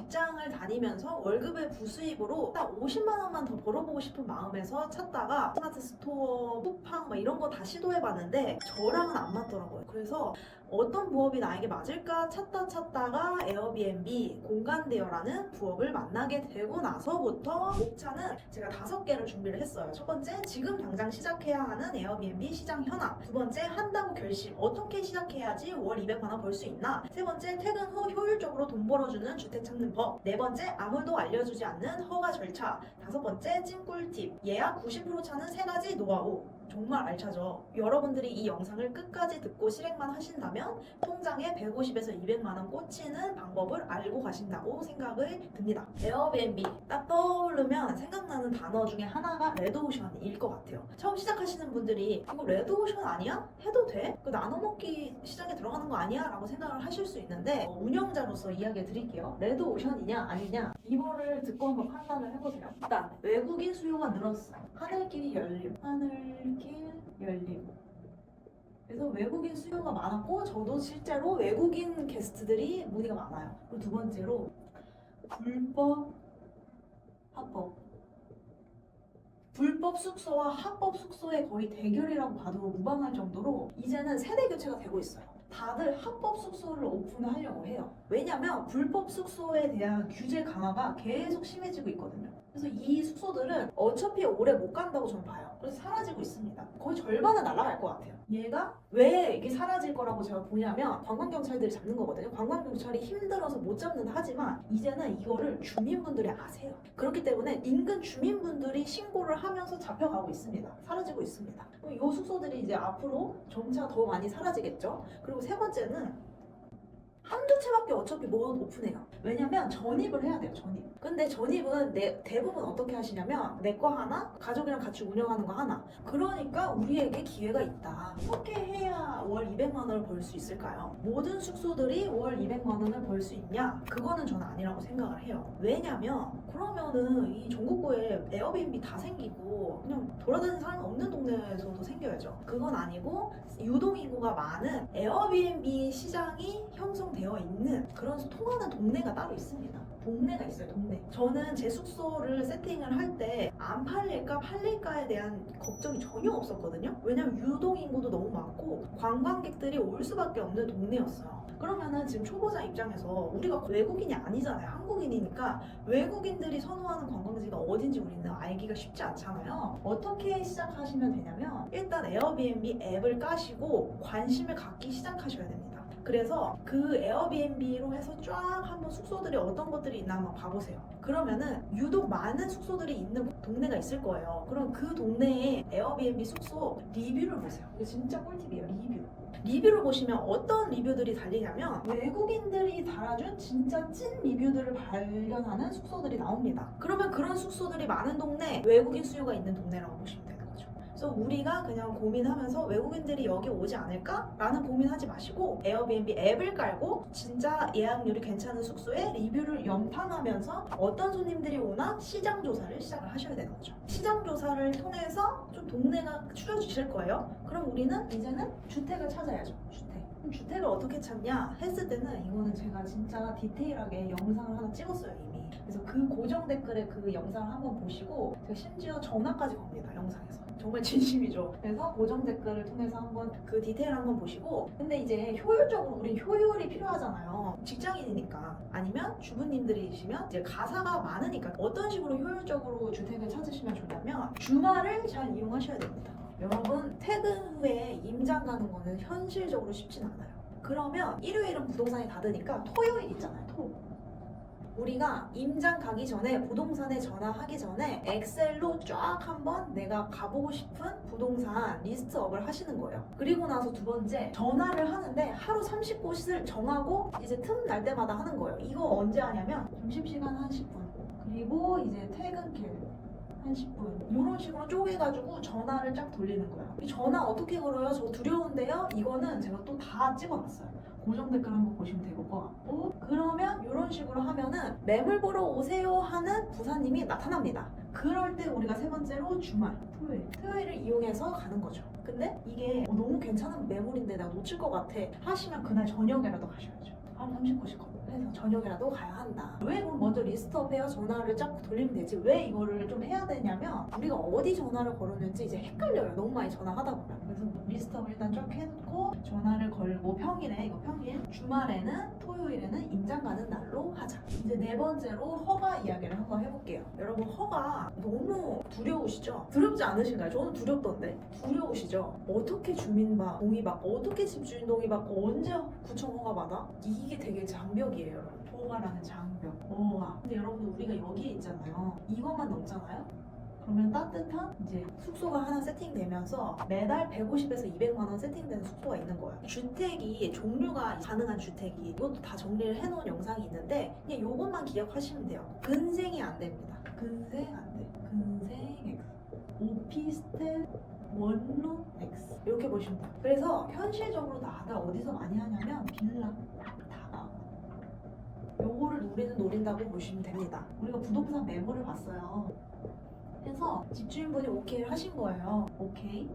직장을 다니면서 월급의 부수입으로 딱 50만 원만 더 벌어보고 싶은 마음에서 찾다가 스마트 스토어, 쿠팡 막 이런 거 다 시도해봤는데 저랑은 안 맞더라고요. 그래서 어떤 부업이 나에게 맞을까 찾다가 에어비앤비 공간 대여라는 부업을 만나게 되고 나서부터 목차는 제가 5개를 준비를 했어요. 첫 번째, 지금 당장 시작해야 하는 에어비앤비 시장 현황. 두 번째, 한다고 결심. 어떻게 시작해야지 월 200만 원 벌 수 있나? 세 번째, 퇴근 후 효율적으로 돈 벌어주는 주택 찾는 법. 네 번째, 아무도 알려주지 않는 허가 절차. 다섯 번째, 찐 꿀팁. 예약 90% 차는 3가지 노하우. 정말 알차죠? 여러분들이 이 영상을 끝까지 듣고 실행만 하신다면 통장에 150에서 200만 원 꽂히는 방법을 알고 가신다고 생각이 듭니다. 에어비앤비 딱 떠오르면 생각나는 단어 중에 하나가 레드오션일 것 같아요. 처음 시작하시는 분들이 이거 레드오션 아니야? 해도 돼? 그 나눠먹기 시장에 들어가는 거 아니야? 라고 생각을 하실 수 있는데 운영자로서 이야기 드릴게요. 레드오션이냐 아니냐 이거를 듣고 한번 판단을 해보세요. 일단 외국인 수요가 늘었어. 하늘길이 열림. 하늘길 열림. 그래서 외국인 수요가 많았고 저도 실제로 외국인 게스트들이 문의가 많아요. 그리고 두 번째로 불법 합법. 불법 숙소와 합법 숙소의 거의 대결이라고 봐도 무방할 정도로 이제는 세대 교체가 되고 있어요. 다들 합법 숙소를 오픈하려고 해요. 왜냐면 불법 숙소에 대한 규제 강화가 계속 심해지고 있거든요. 그래서 이 숙소들은 어차피 오래 못 간다고 저는 봐요. 그래서 사라지고 있습니다. 거의 절반은 날아갈 것 같아요. 얘가 왜 이게 사라질 거라고 제가 보냐면 관광경찰들이 잡는 거거든요. 관광경찰이 힘들어서 못 잡는다 하지만 이제는 이거를 주민분들이 아세요. 그렇기 때문에 인근 주민분들이 신고를 하면서 잡혀가고 있습니다. 사라지고 있습니다. 이 숙소들이 이제 앞으로 점차 더 많이 사라지겠죠. 그리고 세 번째는 한두 채밖에 어차피 못 오픈해요. 왜냐면 전입을 해야 돼요. 전입. 근데 전입은 대부분 어떻게 하시냐면 내 거 하나, 가족이랑 같이 운영하는 거 하나. 그러니까 우리에게 기회가 있다. 어떻게 해야 월 200만 원을 벌 수 있을까요? 모든 숙소들이 월 200만 원을 벌 수 있냐? 그거는 저는 아니라고 생각을 해요. 왜냐면 그러면은 이 전국구에 에어비앤비 다 생기고 그냥 돌아다니는 사람 없는 동네에서도 생겨야죠. 그건 아니고 유동인구가 많은 에어비앤비 시장이 형성되어 있는 그런 통하는 동네가 따로 있습니다. 동네가 있어요. 동네. 저는 제 숙소를 세팅을 할 때 안 팔릴까 팔릴까에 대한 걱정이 전혀 없었거든요. 왜냐면 유동인구도 너무 많고 관광객들이 올 수밖에 없는 동네였어요. 그러면은 지금 초보자 입장에서 우리가 외국인이 아니잖아요. 한국인이니까 외국인들이 선호하는 관광지가 어딘지 우리는 알기가 쉽지 않잖아요. 어떻게 시작하시면 되냐면 일단 에어비앤비 앱을 까시고 관심을 갖기 시작하셔야 됩니다. 그래서 그 에어비앤비로 해서 쫙 한번 숙소들이 어떤 것들이 있나 한번 봐보세요. 그러면은 유독 많은 숙소들이 있는 동네가 있을 거예요. 그럼 그 동네의 에어비앤비 숙소 리뷰를 보세요. 이게 진짜 꿀팁이에요. 리뷰를 보시면 어떤 리뷰들이 달리냐면 외국인들이 달아준 진짜 찐 리뷰들을 발견하는 숙소들이 나옵니다. 그러면 그런 숙소들이 많은 동네, 외국인 수요가 있는 동네라고 보시면 돼요. 그래서 우리가 그냥 고민하면서 외국인들이 여기 오지 않을까? 라는 고민하지 마시고 에어비앤비 앱을 깔고 진짜 예약률이 괜찮은 숙소에 리뷰를 연판하면서 어떤 손님들이 오나 시장 조사를 시작을 하셔야 되는 거죠. 시장 조사를 통해서 좀 동네가 추려지실 거예요. 그럼 우리는 이제는 주택을 찾아야죠. 그럼 주택을 어떻게 찾냐 했을 때는 이거는 제가 진짜 디테일하게 영상을 하나 찍었어요 이미. 그래서 그 고정 댓글에 그 영상을 한번 보시고 제가 심지어 전화까지 겁니다 영상에서. 정말 진심이죠. 그래서 고정 댓글을 통해서 한번 그 디테일 한번 보시고 근데 이제 효율적으로 우린 효율이 필요하잖아요. 직장인이니까 아니면 주부님들이시면 이제 가사가 많으니까 어떤 식으로 효율적으로 주택을 찾으시면 좋냐면 주말을 잘 이용하셔야 됩니다. 여러분 퇴근 후에 임장 가는 거는 현실적으로 쉽진 않아요. 그러면 일요일은 부동산이 닫으니까 토요일 있잖아요. 우리가 임장 가기 전에 부동산에 전화하기 전에 엑셀로 쫙 한번 내가 가보고 싶은 부동산 리스트업을 하시는 거예요. 그리고 나서 두 번째 전화를 하는데 하루 30곳을 정하고 이제 틈 날 때마다 하는 거예요. 이거 언제 하냐면 점심시간 한 10분 그리고 이제 퇴근길 한 10분 이런 식으로 쪼개가지고 전화를 쫙 돌리는 거예요. 이 전화 어떻게 걸어요? 저 두려운데요? 이거는 제가 또 다 찍어놨어요. 고정 댓글 한번 보시면 될 것 같고 그러면 이런 식으로 하면은 매물 보러 오세요 하는 부사님이 나타납니다. 그럴 때 우리가 세 번째로 주말, 토요일을 이용해서 가는 거죠. 근데 이게 너무 괜찮은 매물인데 나 놓칠 것 같아 하시면 그날 저녁에라도 가셔야죠. 하루 30곳이거든요. 해서 저녁이라도 가야 한다. 왜 그럼 먼저 리스트업해요? 전화를 쫙 돌리면 되지. 왜 이거를 좀 해야 되냐면 우리가 어디 전화를 걸었는지 이제 헷갈려요. 너무 많이 전화하다 보면. 그래서 리스트업을 일단 쫙 해놓고 전화를 걸고 평일에 이거 평일, 주말에는 토요일에는 임장 가는 날로 하자. 이제 네 번째로 허가 이야기를 한번 해볼게요. 여러분 허가 너무 두려우시죠? 두렵지 않으신가요? 저는 두렵던데. 두려우시죠? 어떻게 주민 동의 받고 어떻게 집주인 동의 받고 언제 구청 허가 받아? 이게 되게 장벽이에요, 여러분. 허가라는 장벽. 근데 여러분 우리가 여기에 있잖아요. 이것만 넘잖아요. 그러면 따뜻한 이제 숙소가 하나 세팅되면서 매달 150에서 200만 원 세팅되는 숙소가 있는 거예요. 주택이 종류가 가능한 주택이 이것도 다 정리를 해놓은 영상이 있는데 그냥 이것만 기억하시면 돼요. 근생이 안 됩니다. 근생 안 돼. 근생 X. 오피스텔 원룸 X 이렇게 보시면 돼요. 그래서 현실적으로 다들 어디서 많이 하냐면 빌라 다가 요거를 노린다고 보시면 됩니다. 우리가 부동산 매물을 봤어요. 그래서 집주인분이 오케이를 하신 거예요. 오케이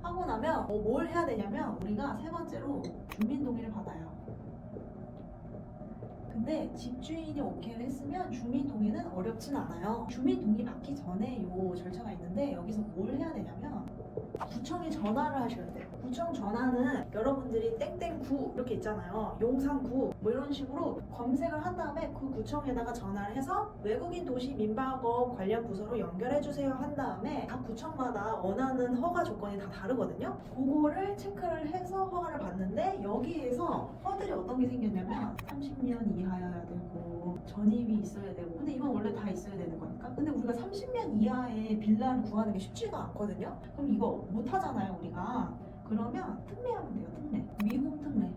하고 나면 뭘 해야 되냐면 우리가 세 번째로 주민 동의를 받아요. 근데 집주인이 오케이를 했으면 주민 동의는 어렵진 않아요. 주민 동의 받기 전에 요 절차가 있는데 여기서 뭘 해야 되냐면 구청에 전화를 하셔야 돼요. 구청 전화는 여러분들이 땡땡구 이렇게 있잖아요. 용산구 뭐 이런 식으로 검색을 한 다음에 그 구청에다가 전화를 해서 외국인 도시 민박업 관련 부서로 연결해 주세요 한 다음에 각 구청마다 원하는 허가 조건이 다 다르거든요. 그거를 체크를 해서 허가를 받는데 여기에서 허들이 어떤 게 생겼냐면 30년 이하여야 되고 전입이 있어야 되고 근데 이건 원래 다 있어야 되는 거니까 근데 우리가 30년 이하의 빌라를 구하는 게 쉽지가 않거든요. 그럼 이거 못 하잖아요 우리가. 그러면 특례하면 돼요. 특례. 위홈 특례.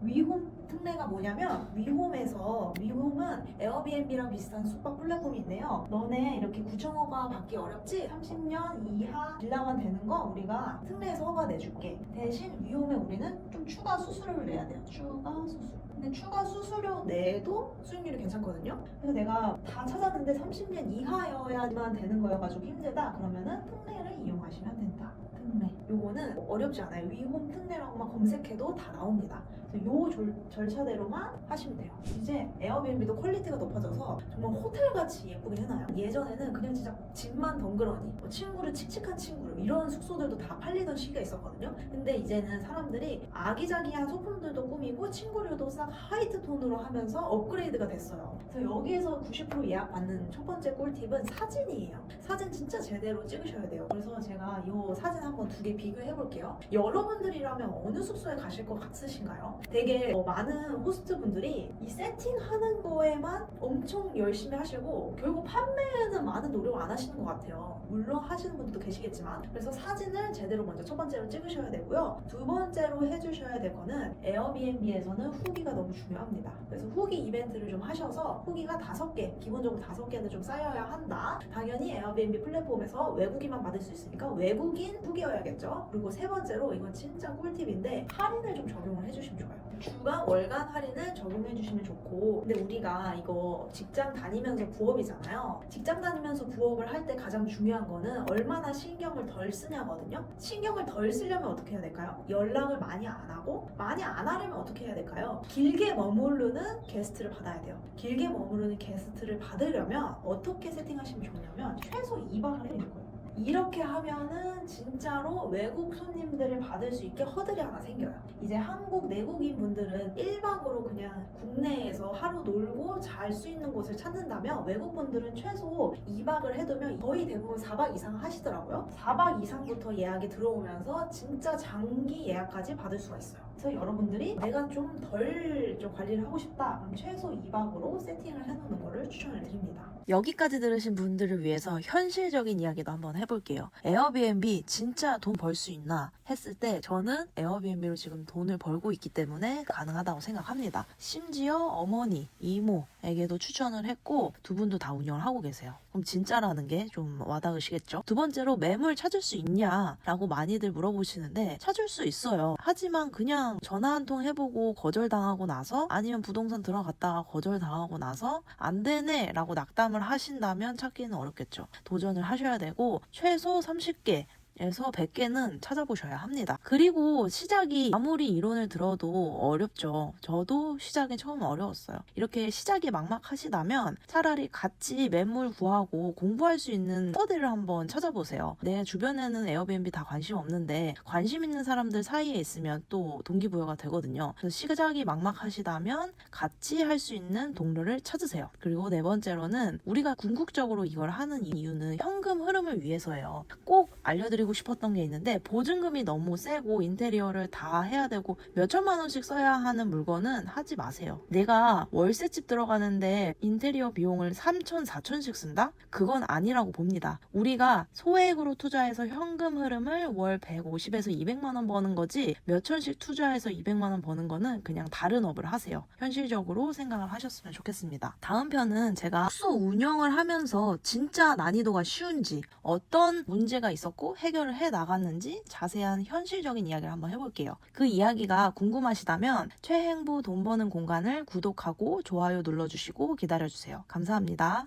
위홈 특례가 뭐냐면 위홈은 에어비앤비랑 비슷한 숙박 플랫폼인데요. 너네 이렇게 구청 허가 받기 어렵지? 30년 이하 빌라만 되는 거 우리가 특례에서 허가 내줄게. 대신 위홈에 우리는 좀 추가 수수료를 내야 돼요. 추가 수수료. 근데 추가 수수료 내도 수익률이 괜찮거든요. 그래서 내가 다 찾았는데 30년 이하여야만 되는 거여가지고 힘들다. 그러면은 특례를 이용하시면 된다. 특례. 요거는 어렵지 않아요. 위홈 특례라고만 검색해도 다 나옵니다. 그래서 요 절차대로만 하시면 돼요. 이제 에어비앤비도 퀄리티가 높아져서 정말 호텔같이 예쁘게 해놔요. 예전에는 그냥 진짜 집만 덩그러니 친구를 칙칙한 친구를 이런 숙소들도 다 팔리던 시기가 있었거든요. 근데 이제는 사람들이 아기자기한 소품들도 꾸미고 친구류도 싹 화이트 톤으로 하면서 업그레이드가 됐어요. 그래서 여기에서 90% 예약 받는 첫 번째 꿀팁은 사진이에요. 사진 진짜 제대로 찍으셔야 돼요. 그래서 제가 이 사진 한번 두 개 비교해 볼게요. 여러분들이라면 어느 숙소에 가실 것 같으신가요? 되게 많은 호스트분들이 이 세팅하는 거에만 엄청 열심히 하시고 결국 판매에는 많은 노력을 안 하시는 것 같아요. 물론 하시는 분들도 계시겠지만 그래서 사진을 제대로 먼저 첫 번째로 찍으셔야 되고요. 두 번째로 해주셔야 될 거는 에어비앤비에서는 후기가 너무 중요합니다. 그래서 후기 이벤트를 좀 하셔서 후기가 5개, 기본적으로 5개는 좀 쌓여야 한다. 당연히 에어비앤비 플랫폼에서 외국인만 받을 수 있으니까 외국인 후기여야겠죠. 그리고 세 번째로 이건 진짜 꿀팁인데 할인을 좀 적용을 해주시면 좋아요. 주간, 월간 할인을 적용해 주시면 좋고 근데 우리가 이거 직장 다니면서 부업이잖아요. 직장 다니면서 부업을 할 때 가장 중요한 거는 얼마나 신경을 덜 쓰냐거든요. 신경을 덜 쓰려면 어떻게 해야 될까요? 연락을 많이 안 하고 많이 안 하려면 어떻게 해야 될까요? 길게 머무르는 게스트를 받아야 돼요. 길게 머무르는 게스트를 받으려면 어떻게 세팅하시면 좋냐면 최소 2박을 해야 되는 거예요. 이렇게 하면은 진짜로 외국 손님들을 받을 수 있게 허들이 하나 생겨요. 이제 한국 내국인 분들은 1박으로 그냥 국내에서 하루 놀고 잘 수 있는 곳을 찾는다면 외국 분들은 최소 2박을 해두면 거의 대부분 4박 이상 하시더라고요. 4박 이상부터 예약이 들어오면서 진짜 장기 예약까지 받을 수가 있어요. 그래서 여러분들이 내가 좀 덜 관리를 하고 싶다 그럼 최소 2박으로 세팅을 해놓는 거를 추천을 드립니다. 여기까지 들으신 분들을 위해서 현실적인 이야기도 한번 해볼게요. 에어비앤비 진짜 돈 벌 수 있나 했을 때 저는 에어비앤비로 지금 돈을 벌고 있기 때문에 가능하다고 생각합니다. 심지어 어머니, 이모에게도 추천을 했고 두 분도 다 운영을 하고 계세요. 그럼 진짜라는 게 좀 와닿으시겠죠? 두 번째로 매물 찾을 수 있냐라고 많이들 물어보시는데 찾을 수 있어요. 하지만 그냥 전화 한 통 해보고 거절당하고 나서 아니면 부동산 들어갔다가 거절당하고 나서 안 되네 라고 낙담을 하신다면 찾기는 어렵겠죠. 도전을 하셔야 되고 최소 30개 에서 100개는 찾아보셔야 합니다. 그리고 시작이 아무리 이론을 들어도 어렵죠. 저도 시작이 처음 어려웠어요. 이렇게 시작이 막막하시다면 차라리 같이 매물 구하고 공부할 수 있는 서들을 한번 찾아보세요. 내 주변에는 에어비앤비 다 관심 없는데 관심 있는 사람들 사이에 있으면 또 동기부여가 되거든요. 그래서 시작이 막막하시다면 같이 할 수 있는 동료를 찾으세요. 그리고 네 번째로는 우리가 궁극적으로 이걸 하는 이유는 현금 흐름을 위해서예요. 꼭 알려드리고 싶었던 게 있는데 보증금이 너무 세고 인테리어를 다 해야 되고 몇 천만 원씩 써야 하는 물건은 하지 마세요. 내가 월세집 들어가는데 인테리어 비용을 3천, 4천씩 쓴다? 그건 아니라고 봅니다. 우리가 소액으로 투자해서 현금 흐름을 월 150에서 200만 원 버는 거지 몇 천씩 투자해서 200만 원 버는 거는 그냥 다른 업을 하세요. 현실적으로 생각을 하셨으면 좋겠습니다. 다음 편은 제가 숙소 운영을 하면서 진짜 난이도가 쉬운지 어떤 문제가 있었고 해결을 해 나갔는지 자세한 현실적인 이야기를 한번 해볼게요. 그 이야기가 궁금하시다면 최행부 돈 버는 공간을 구독하고 좋아요 눌러주시고 기다려주세요. 감사합니다.